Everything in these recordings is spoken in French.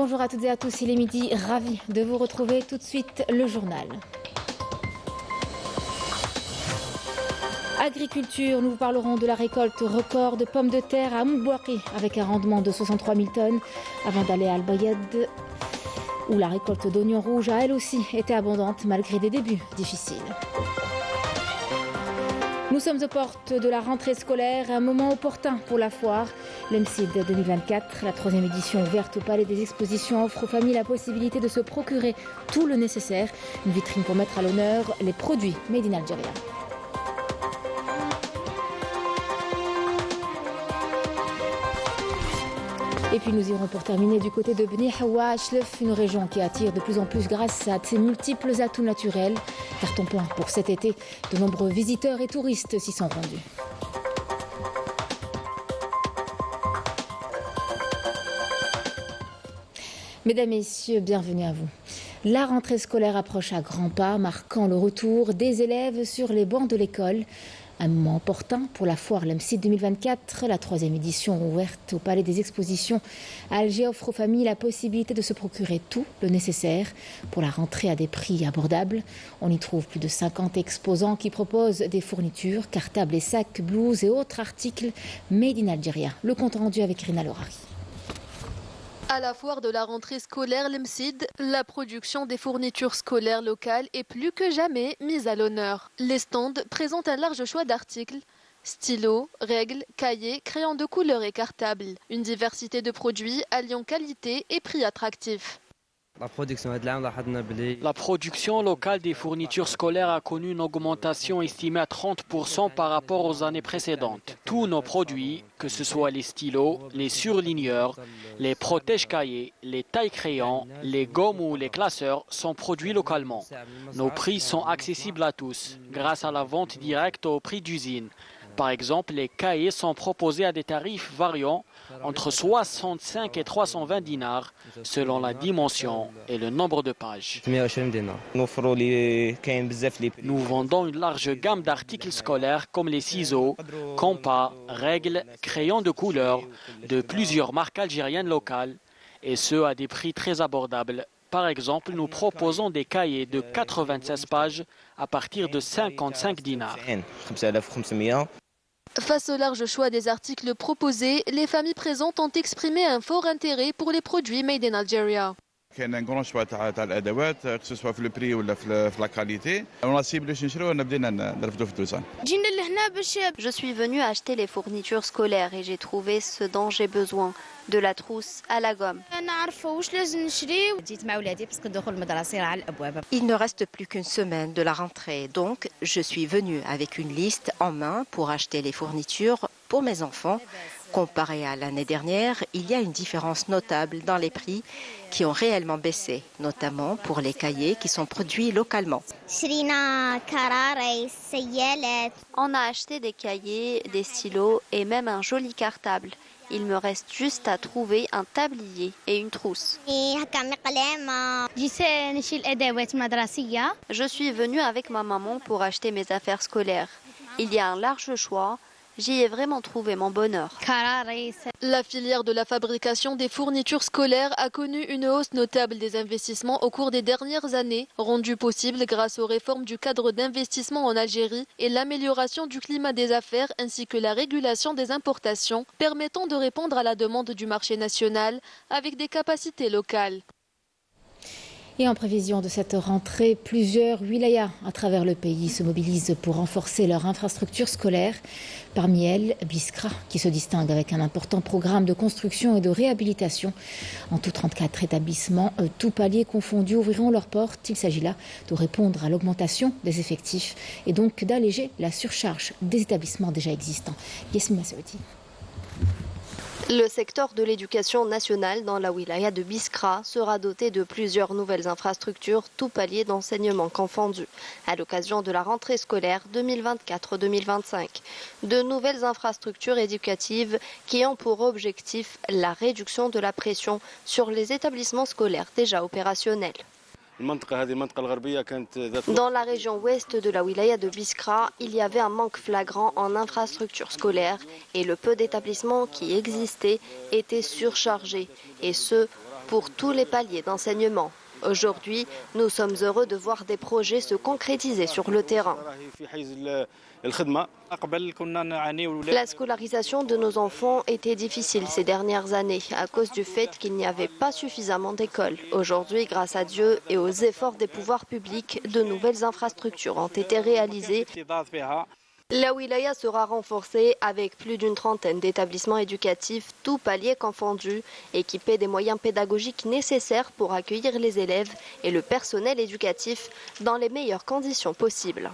Bonjour à toutes et à tous, il est midi, ravi de vous retrouver. Tout de suite, le journal. Agriculture, nous vous parlerons de la récolte record de pommes de terre à Mbouaki avec un rendement de 63 000 tonnes avant d'aller à Al-Bayed où la récolte d'oignons rouges a elle aussi été abondante malgré des débuts difficiles. Nous sommes aux portes de la rentrée scolaire, un moment opportun pour la foire. L'EMCID 2024, la 3e édition ouverte au Palais des Expositions, offre aux familles la possibilité de se procurer tout le nécessaire. Une vitrine pour mettre à l'honneur les produits made in Algeria. Et puis nous irons pour terminer du côté de Beni Hawa Achlef, une région qui attire de plus en plus grâce à ses multiples atouts naturels. Carton plein pour cet été, de nombreux visiteurs et touristes s'y sont rendus. Mesdames et messieurs, bienvenue à vous. La rentrée scolaire approche à grands pas, marquant le retour des élèves sur les bancs de l'école. Un moment opportun pour la foire l'EMCID 2024, la 3e édition ouverte au Palais des Expositions. Alger offre aux familles la possibilité de se procurer tout le nécessaire pour la rentrée à des prix abordables. On y trouve plus de 50 exposants qui proposent des fournitures, cartables et sacs, blouses et autres articles made in Algeria. Le compte rendu avec Rina Lorari. À la foire de la rentrée scolaire l'EMCID, la production des fournitures scolaires locales est plus que jamais mise à l'honneur. Les stands présentent un large choix d'articles, stylos, règles, cahiers, crayons de couleur et cartables. Une diversité de produits alliant qualité et prix attractifs. La production locale des fournitures scolaires a connu une augmentation estimée à 30% par rapport aux années précédentes. Tous nos produits, que ce soit les stylos, les surligneurs, les protège-cahiers, les tailles-crayons, les gommes ou les classeurs, sont produits localement. Nos prix sont accessibles à tous, grâce à la vente directe au prix d'usine. Par exemple, les cahiers sont proposés à des tarifs variant entre 65 et 320 dinars selon la dimension et le nombre de pages. Nous vendons une large gamme d'articles scolaires comme les ciseaux, compas, règles, crayons de couleur de plusieurs marques algériennes locales et ce à des prix très abordables. Par exemple, nous proposons des cahiers de 96 pages à partir de 55 dinars. Face au large choix des articles proposés, les familles présentes ont exprimé un fort intérêt pour les produits made in Algeria. كان ان كرون شوا تاع الادوات كسوا في البري ولا في لا كاليتي مناسب باش نشرو بدينا نرفدوا فلوسنا. Je suis venue acheter les fournitures scolaires et j'ai trouvé ce dont j'ai besoin, de la trousse à la gomme. Il ne reste plus qu'une semaine de la rentrée, donc je suis venue avec une liste en main pour acheter les fournitures pour mes enfants. Comparé à l'année dernière, il y a une différence notable dans les prix qui ont réellement baissé, notamment pour les cahiers qui sont produits localement. On a acheté des cahiers, des stylos et même un joli cartable. Il me reste juste à trouver un tablier et une trousse. Je suis venue avec ma maman pour acheter mes affaires scolaires. Il y a un large choix. J'y ai vraiment trouvé mon bonheur. La filière de la fabrication des fournitures scolaires a connu une hausse notable des investissements au cours des dernières années, rendue possible grâce aux réformes du cadre d'investissement en Algérie et l'amélioration du climat des affaires ainsi que la régulation des importations, permettant de répondre à la demande du marché national avec des capacités locales. Et en prévision de cette rentrée, plusieurs wilayas à travers le pays se mobilisent pour renforcer leur infrastructure scolaire. Parmi elles, Biskra, qui se distingue avec un important programme de construction et de réhabilitation. En tout, 34 établissements, tous paliers confondus, ouvriront leurs portes. Il s'agit là de répondre à l'augmentation des effectifs et donc d'alléger la surcharge des établissements déjà existants. Yasmina Saouti. Le secteur de l'éducation nationale dans la wilaya de Biskra sera doté de plusieurs nouvelles infrastructures, tout palier d'enseignement confondus, à l'occasion de la rentrée scolaire 2024-2025. De nouvelles infrastructures éducatives qui ont pour objectif la réduction de la pression sur les établissements scolaires déjà opérationnels. Dans la région ouest de la wilaya de Biskra, il y avait un manque flagrant en infrastructures scolaires et le peu d'établissements qui existaient étaient surchargés, et ce, pour tous les paliers d'enseignement. Aujourd'hui, nous sommes heureux de voir des projets se concrétiser sur le terrain. La scolarisation de nos enfants était difficile ces dernières années à cause du fait qu'il n'y avait pas suffisamment d'écoles. Aujourd'hui, grâce à Dieu et aux efforts des pouvoirs publics, de nouvelles infrastructures ont été réalisées. La wilaya sera renforcée avec plus d'une trentaine d'établissements éducatifs, tous paliers confondus, équipés des moyens pédagogiques nécessaires pour accueillir les élèves et le personnel éducatif dans les meilleures conditions possibles.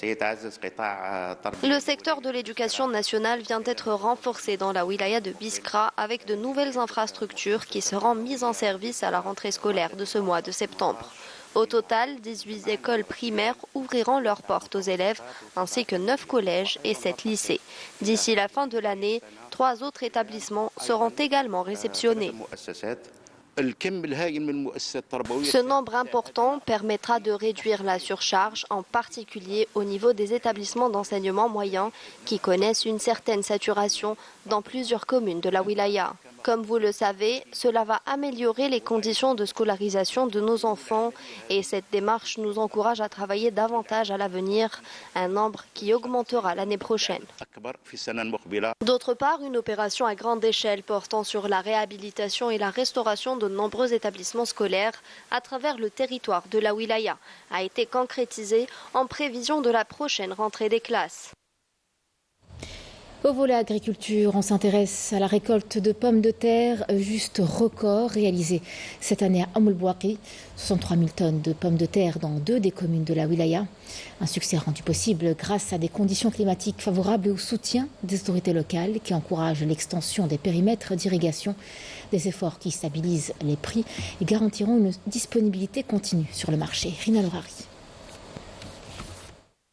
Le secteur de l'éducation nationale vient d'être renforcé dans la wilaya de Biskra avec de nouvelles infrastructures qui seront mises en service à la rentrée scolaire de ce mois de septembre. Au total, 18 écoles primaires ouvriront leurs portes aux élèves, ainsi que 9 collèges et 7 lycées. D'ici la fin de l'année, 3 autres établissements seront également réceptionnés. Ce nombre important permettra de réduire la surcharge, en particulier au niveau des établissements d'enseignement moyen qui connaissent une certaine saturation dans plusieurs communes de la wilaya. Comme vous le savez, cela va améliorer les conditions de scolarisation de nos enfants et cette démarche nous encourage à travailler davantage à l'avenir, un nombre qui augmentera l'année prochaine. D'autre part, une opération à grande échelle portant sur la réhabilitation et la restauration de nombreux établissements scolaires à travers le territoire de la wilaya a été concrétisée en prévision de la prochaine rentrée des classes. Au volet agriculture, on s'intéresse à la récolte de pommes de terre, juste record réalisé cette année à Oum El Bouaqi. 63 000 tonnes de pommes de terre dans 2 des communes de la wilaya. Un succès rendu possible grâce à des conditions climatiques favorables et au soutien des autorités locales qui encouragent l'extension des périmètres d'irrigation. Des efforts qui stabilisent les prix et garantiront une disponibilité continue sur le marché. Rina Lorari.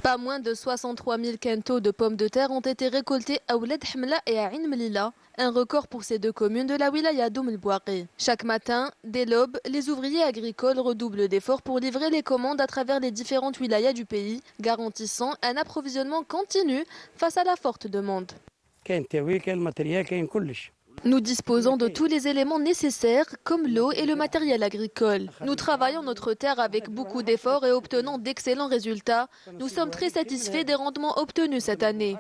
Pas moins de 63 000 quintaux de pommes de terre ont été récoltés à Ouled Hamla et à Ain Melilla, un record pour ces 2 communes de la wilaya d'Oum El Bouaqi. Chaque matin, dès l'aube, les ouvriers agricoles redoublent d'efforts pour livrer les commandes à travers les différentes wilayas du pays, garantissant un approvisionnement continu face à la forte demande. Nous disposons de tous les éléments nécessaires, comme l'eau et le matériel agricole. Nous travaillons notre terre avec beaucoup d'efforts et obtenons d'excellents résultats. Nous sommes très satisfaits des rendements obtenus cette année.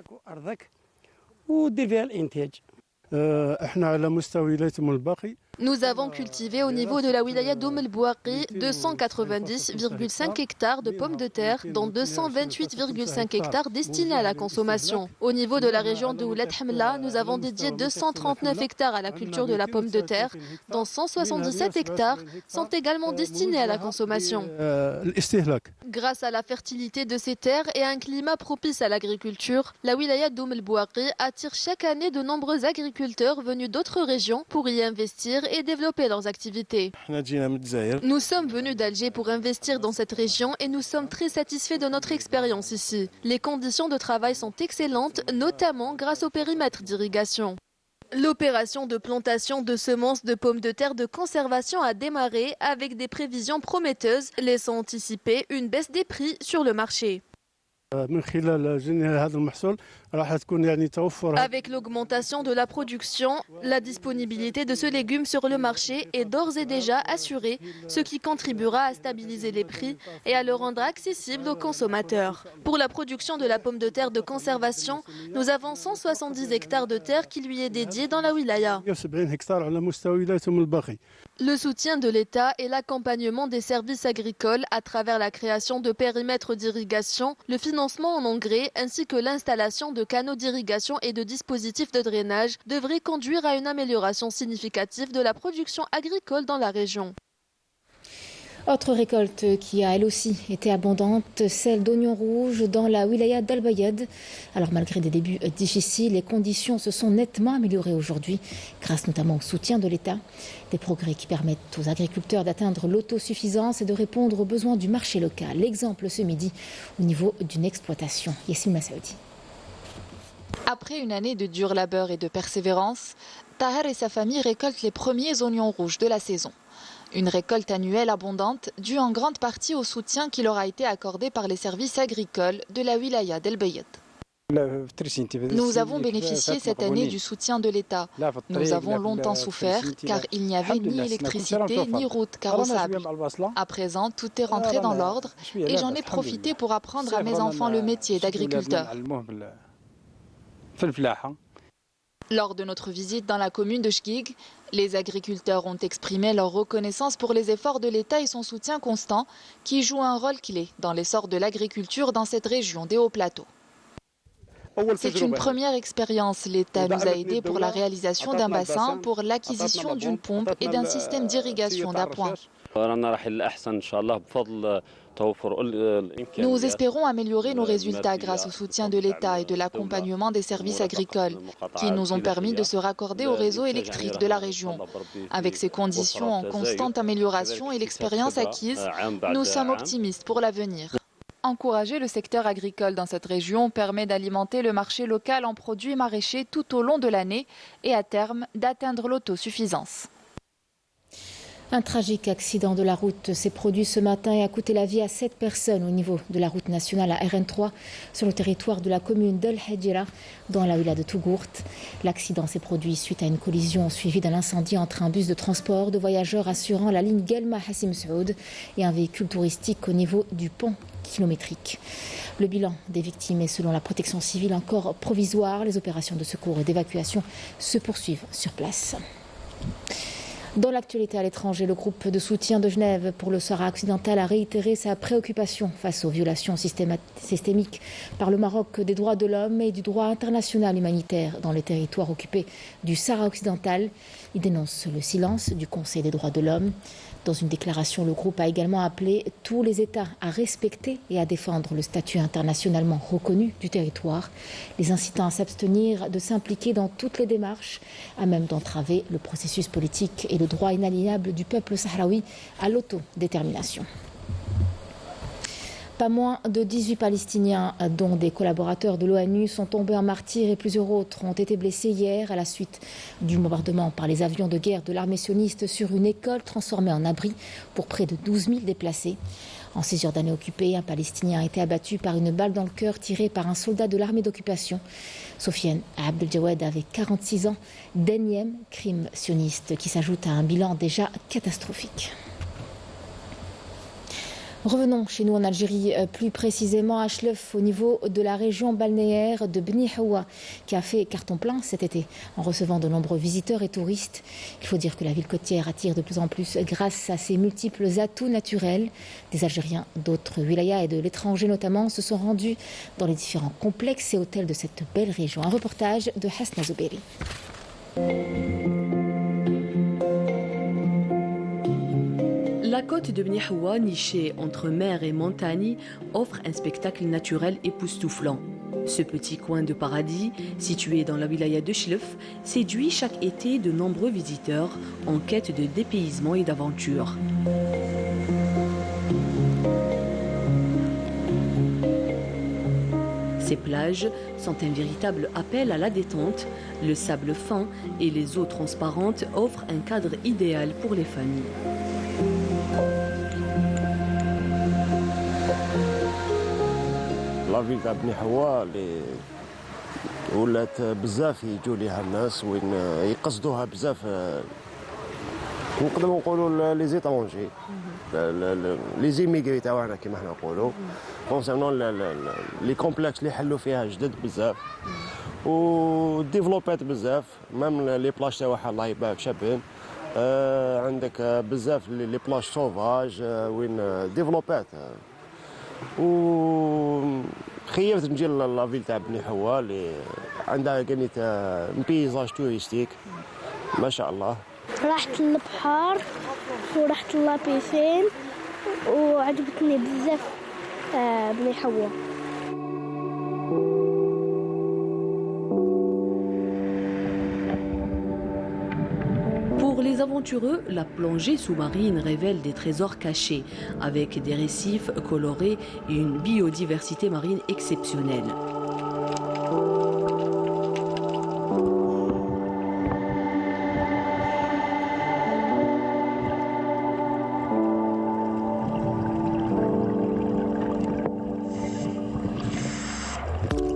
Nous avons cultivé au niveau de la wilaya d'Oum El Bouaqi 290,5 hectares de pommes de terre, dont 228,5 hectares destinés à la consommation. Au niveau de la région de Ouled Hamla, nous avons dédié 239 hectares à la culture de la pomme de terre, dont 177 hectares sont également destinés à la consommation. Grâce à la fertilité de ces terres et à un climat propice à l'agriculture, la wilaya d'Oum El Bouaqi attire chaque année de nombreux agriculteurs venus d'autres régions pour y investir et développer leurs activités. Nous sommes venus d'Alger pour investir dans cette région et nous sommes très satisfaits de notre expérience ici. Les conditions de travail sont excellentes, notamment grâce au périmètre d'irrigation. L'opération de plantation de semences de pommes de terre de conservation a démarré avec des prévisions prometteuses, laissant anticiper une baisse des prix sur le marché. Avec l'augmentation de la production, la disponibilité de ce légume sur le marché est d'ores et déjà assurée, ce qui contribuera à stabiliser les prix et à le rendre accessible aux consommateurs. Pour la production de la pomme de terre de conservation, nous avons 170 hectares de terre qui lui est dédié dans la wilaya. Le soutien de l'État et l'accompagnement des services agricoles à travers la création de périmètres d'irrigation, le financement en engrais ainsi que l'installation de canaux d'irrigation et de dispositifs de drainage devraient conduire à une amélioration significative de la production agricole dans la région. Autre récolte qui a elle aussi été abondante, celle d'oignons rouges dans la wilaya d'Al Bayad. Alors malgré des débuts difficiles, les conditions se sont nettement améliorées aujourd'hui, grâce notamment au soutien de l'État. Des progrès qui permettent aux agriculteurs d'atteindre l'autosuffisance et de répondre aux besoins du marché local. L'exemple ce midi au niveau d'une exploitation. Yassine Massaoudi. Après une année de dur labeur et de persévérance, Taher et sa famille récoltent les premiers oignons rouges de la saison. Une récolte annuelle abondante due en grande partie au soutien qui leur a été accordé par les services agricoles de la wilaya d'El Bayad. Nous avons bénéficié cette année du soutien de l'État. Nous avons longtemps souffert car il n'y avait ni électricité ni route carrossable. À présent, tout est rentré dans l'ordre et j'en ai profité pour apprendre à mes enfants le métier d'agriculteur. Lors de notre visite dans la commune de Chkig, les agriculteurs ont exprimé leur reconnaissance pour les efforts de l'État et son soutien constant qui joue un rôle clé dans l'essor de l'agriculture dans cette région des Hauts-Plateaux. C'est une première expérience. L'État nous a aidés pour la réalisation d'un bassin, pour l'acquisition d'une pompe et d'un système d'irrigation d'appoint. Nous espérons améliorer nos résultats grâce au soutien de l'État et de l'accompagnement des services agricoles qui nous ont permis de se raccorder au réseau électrique de la région. Avec ces conditions en constante amélioration et l'expérience acquise, nous sommes optimistes pour l'avenir. Encourager le secteur agricole dans cette région permet d'alimenter le marché local en produits maraîchers tout au long de l'année et à terme d'atteindre l'autosuffisance. Un tragique accident de la route s'est produit ce matin et a coûté la vie à 7 personnes au niveau de la route nationale à RN3 sur le territoire de la commune d'El Hadjira dans la wilaya de Tougourt. L'accident s'est produit suite à une collision suivie d'un incendie entre un bus de transport de voyageurs assurant la ligne Guelma Hassim Saoud et un véhicule touristique au niveau du pont kilométrique. Le bilan des victimes est selon la protection civile encore provisoire. Les opérations de secours et d'évacuation se poursuivent sur place. Dans l'actualité à l'étranger, le groupe de soutien de Genève pour le Sahara occidental a réitéré sa préoccupation face aux violations systémiques par le Maroc des droits de l'homme et du droit international humanitaire dans les territoires occupés du Sahara occidental. Il dénonce le silence du Conseil des droits de l'homme. Dans une déclaration, le groupe a également appelé tous les États à respecter et à défendre le statut internationalement reconnu du territoire, les incitant à s'abstenir de s'impliquer dans toutes les démarches à même d'entraver le processus politique et le droit inaliénable du peuple sahraoui à l'autodétermination. Pas moins de 18 Palestiniens, dont des collaborateurs de l'ONU, sont tombés en martyrs et plusieurs autres ont été blessés hier à la suite du bombardement par les avions de guerre de l'armée sioniste sur une école transformée en abri pour près de 12 000 déplacés. En 6 jours d'année occupée, un Palestinien a été abattu par une balle dans le cœur tirée par un soldat de l'armée d'occupation. Sofiane Abdeljawed avait 46 ans, d'énième crime sioniste qui s'ajoute à un bilan déjà catastrophique. Revenons chez nous en Algérie, plus précisément à Chlef, au niveau de la région balnéaire de Beni Hawa, qui a fait carton plein cet été en recevant de nombreux visiteurs et touristes. Il faut dire que la ville côtière attire de plus en plus grâce à ses multiples atouts naturels. Des Algériens d'autres wilayas et de l'étranger notamment se sont rendus dans les différents complexes et hôtels de cette belle région. Un reportage de Hasna Zouberi. La côte de Beni Hawa, nichée entre mer et montagne, offre un spectacle naturel époustouflant. Ce petit coin de paradis, situé dans la wilaya de Chlef, séduit chaque été de nombreux visiteurs en quête de dépaysement et d'aventure. Ces plages sont un véritable appel à la détente. Le sable fin et les eaux transparentes offrent un cadre idéal pour les familles. لا فيل تاع بني حوا اللي ولات بزاف يجوا ليها الناس وين يقصدوها بزاف نقدروا نقولوا لي زيترونجي لي زيميغري تاعنا كيما حنا نقولوا كونسيرنون لي كومبلكس اللي حلوا فيها جدد بزاف و ديفلوبات بزاف ميم لي بلاج تاعها الله يبارك شابين عندك بزاف لي بلاج سوفاج وين ديفلوبات و خيرت نجي لافيل تاع بني حوا اللي عندها كانت بيزاج توريستيك ما شاء الله. رحت للبحر ورحت لابيسين وعجبتني بزاف بني حوا. Pour les aventureux, la plongée sous-marine révèle des trésors cachés, avec des récifs colorés et une biodiversité marine exceptionnelle.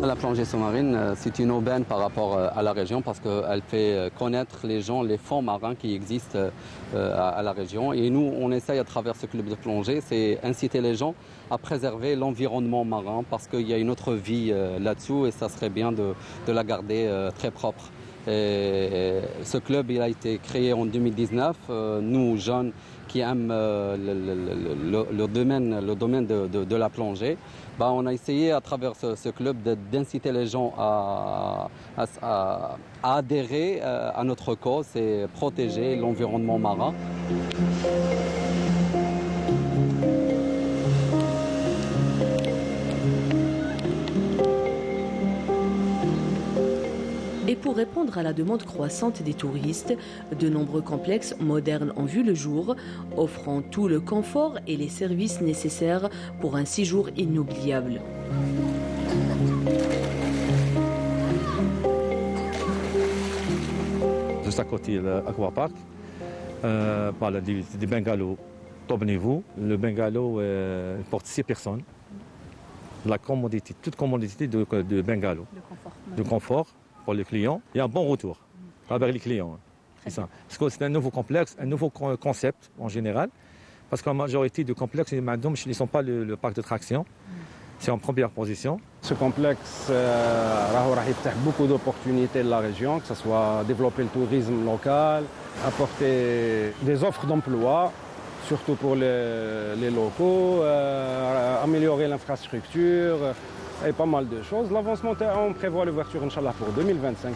La plongée sous-marine, c'est une aubaine par rapport à la région parce qu'elle fait connaître les gens, les fonds marins qui existent à la région. Et nous, on essaye à travers ce club de plongée, c'est inciter les gens à préserver l'environnement marin parce qu'il y a une autre vie là-dessous et ça serait bien de la garder très propre. Et ce club il a été créé en 2019. Nous, jeunes qui aiment le domaine de la plongée, on a essayé à travers ce club d'inciter les gens à adhérer à notre cause et protéger l'environnement marin. Et pour répondre à la demande croissante des touristes, de nombreux complexes modernes ont vu le jour, offrant tout le confort et les services nécessaires pour un séjour inoubliable. Juste à côté de l'Aquapark, des bungalows top niveau. Le bungalow porte 6 personnes. La commodité, toute commodité de bungalow, de confort pour les clients et un bon retour avec les clients. C'est ça. Parce que c'est un nouveau complexe, un nouveau concept en général. Parce qu'en majorité de complexes, ils ne sont pas le parc de traction. C'est en première position. Ce complexe a beaucoup d'opportunités de la région, que ce soit développer le tourisme local, apporter des offres d'emploi, surtout pour les locaux, améliorer l'infrastructure et pas mal de choses. L'avancement, on prévoit l'ouverture, Inch'Allah, pour 2025.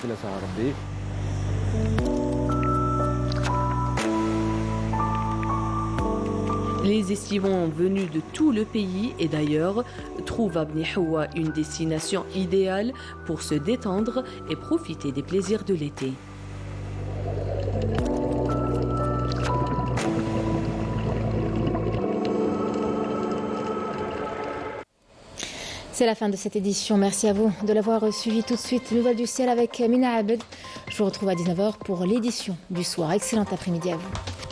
Les estivants venus de tout le pays et d'ailleurs trouvent à Bni Hawa une destination idéale pour se détendre et profiter des plaisirs de l'été. C'est la fin de cette édition. Merci à vous de l'avoir suivi. Tout de suite, Nouvelles du ciel avec Mina Abed. Je vous retrouve à 19h pour l'édition du soir. Excellent après-midi à vous.